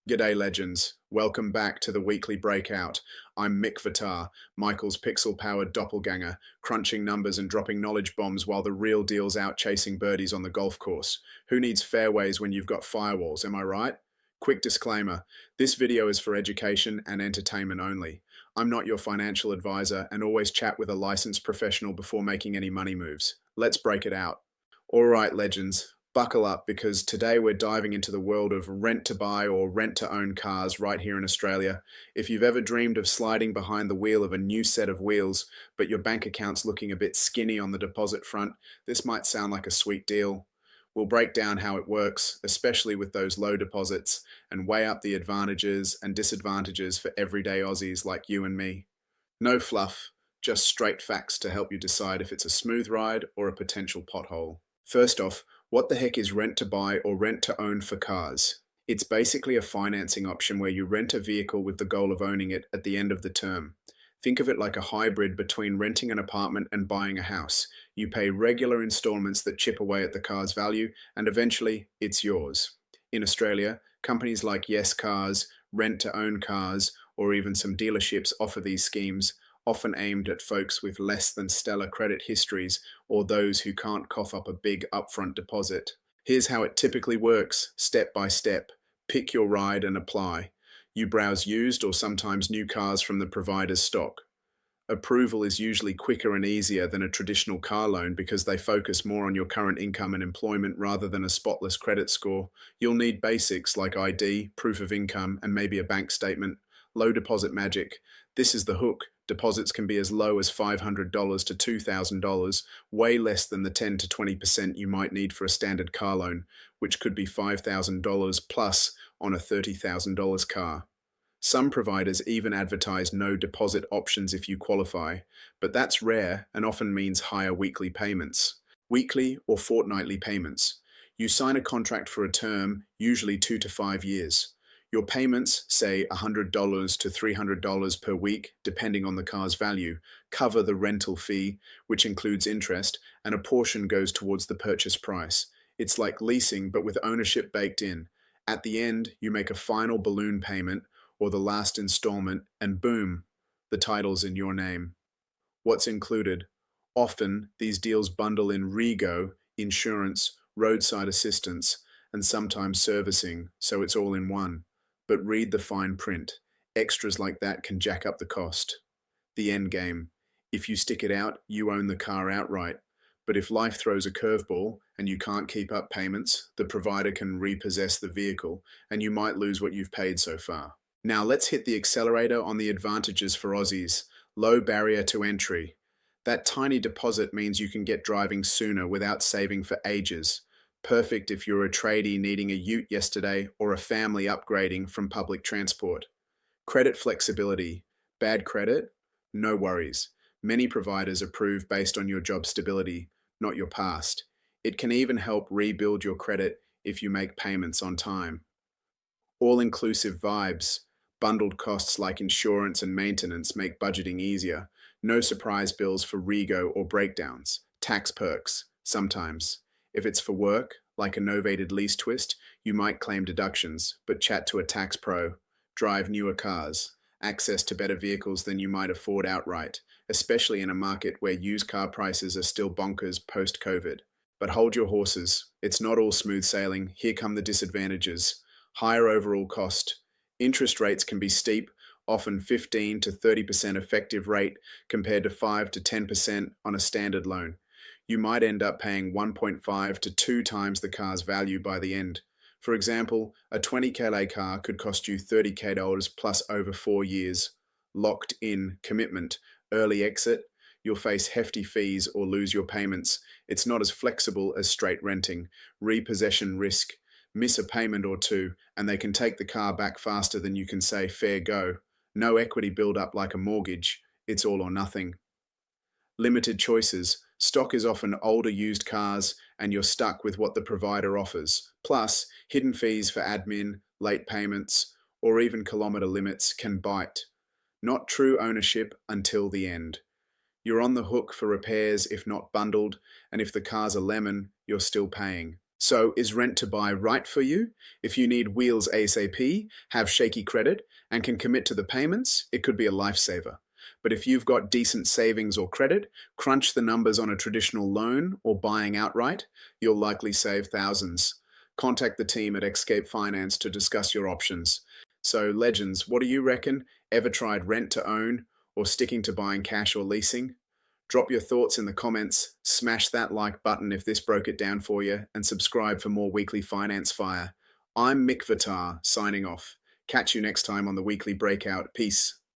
G'day legends, welcome back to the weekly breakout. I'm MICKVATAR, Michael's pixel-powered doppelganger, crunching numbers and dropping knowledge bombs while the real deal's out chasing birdies on the golf course. Who needs fairways when you've got firewalls, am I right? Quick disclaimer, this video is for education and entertainment only. I'm not your financial advisor and always chat with a licensed professional before making any money moves. Let's break it out. Alright legends, buckle up because today we're diving into the world of rent to buy or rent to own cars right here in Australia. If you've ever dreamed of sliding behind the wheel of a new set of wheels, but your bank account's looking a bit skinny on the deposit front, this might sound like a sweet deal. We'll break down how it works, especially with those low deposits, and weigh up the advantages and disadvantages for everyday Aussies like you and me. No fluff, just straight facts to help you decide if it's a smooth ride or a potential pothole. First off, what the heck is rent to buy or rent to own for cars? It's basically a financing option where you rent a vehicle with the goal of owning it at the end of the term. Think of it like a hybrid between renting an apartment and buying a house. You pay regular installments that chip away at the car's value, and eventually, it's yours. In Australia, companies like Yes Cars, Rent to Own Cars, or even some dealerships offer these schemes, often aimed at folks with less than stellar credit histories or those who can't cough up a big upfront deposit. Here's how it typically works, step by step. Pick your ride and apply. You browse used or sometimes new cars from the provider's stock. Approval is usually quicker and easier than a traditional car loan because they focus more on your current income and employment rather than a spotless credit score. You'll need basics like ID, proof of income, and maybe a bank statement. Low deposit magic. This is the hook. Deposits can be as low as $500 to $2,000, way less than the 10 to 20% you might need for a standard car loan, which could be $5,000 plus on a $30,000 car. Some providers even advertise no deposit options if you qualify, but that's rare and often means higher weekly payments. Weekly or fortnightly payments. You sign a contract for a term, usually 2 to 5 years. Your payments, say $100 to $300 per week, depending on the car's value, cover the rental fee, which includes interest, and a portion goes towards the purchase price. It's like leasing, but with ownership baked in. At the end, you make a final balloon payment, or the last installment, and boom, the title's in your name. What's included? Often, these deals bundle in rego, insurance, roadside assistance, and sometimes servicing, so it's all in one. But read the fine print. Extras like that can jack up the cost. The end game. If you stick it out, you own the car outright. But if life throws a curveball and you can't keep up payments, the provider can repossess the vehicle, and you might lose what you've paid so far. Now let's hit the accelerator on the advantages for Aussies. Low barrier to entry. That tiny deposit means you can get driving sooner without saving for ages. Perfect if you're a tradie needing a ute yesterday or a family upgrading from public transport. Credit flexibility. Bad credit? No worries. Many providers approve based on your job stability, not your past. It can even help rebuild your credit if you make payments on time. All-inclusive vibes. Bundled costs like insurance and maintenance make budgeting easier. No surprise bills for rego or breakdowns. Tax perks, sometimes. If it's for work, like a novated lease twist, you might claim deductions, but chat to a tax pro. Drive newer cars. Access to better vehicles than you might afford outright, especially in a market where used car prices are still bonkers post-COVID. But hold your horses. It's not all smooth sailing. Here come the disadvantages. Higher overall cost. Interest rates can be steep, often 15 to 30% effective rate compared to 5 to 10% on a standard loan. You might end up paying 1.5 to 2 times the car's value by the end. For example, a 20K car could cost you $30K plus over 4 years. Locked in commitment. Early exit. You'll face hefty fees or lose your payments. It's not as flexible as straight renting. Repossession risk. Miss a payment or two, and they can take the car back faster than you can say fair go. No equity build-up like a mortgage. It's all or nothing. Limited choices. Stock is often older used cars, and you're stuck with what the provider offers. Plus, hidden fees for admin, late payments, or even kilometre limits can bite. Not true ownership until the end. You're on the hook for repairs if not bundled, and if the car's a lemon, you're still paying. So, is rent to buy right for you? If you need wheels ASAP, have shaky credit, and can commit to the payments, it could be a lifesaver. But if you've got decent savings or credit, crunch the numbers on a traditional loan or buying outright, you'll likely save thousands. Contact the team at Xskape Finance to discuss your options. So, legends, what do you reckon? Ever tried rent to own or sticking to buying cash or leasing? Drop your thoughts in the comments, smash that like button if this broke it down for you, and subscribe for more weekly finance fire. I'm MICKVATAR, signing off. Catch you next time on the Weekly Breakout. Peace.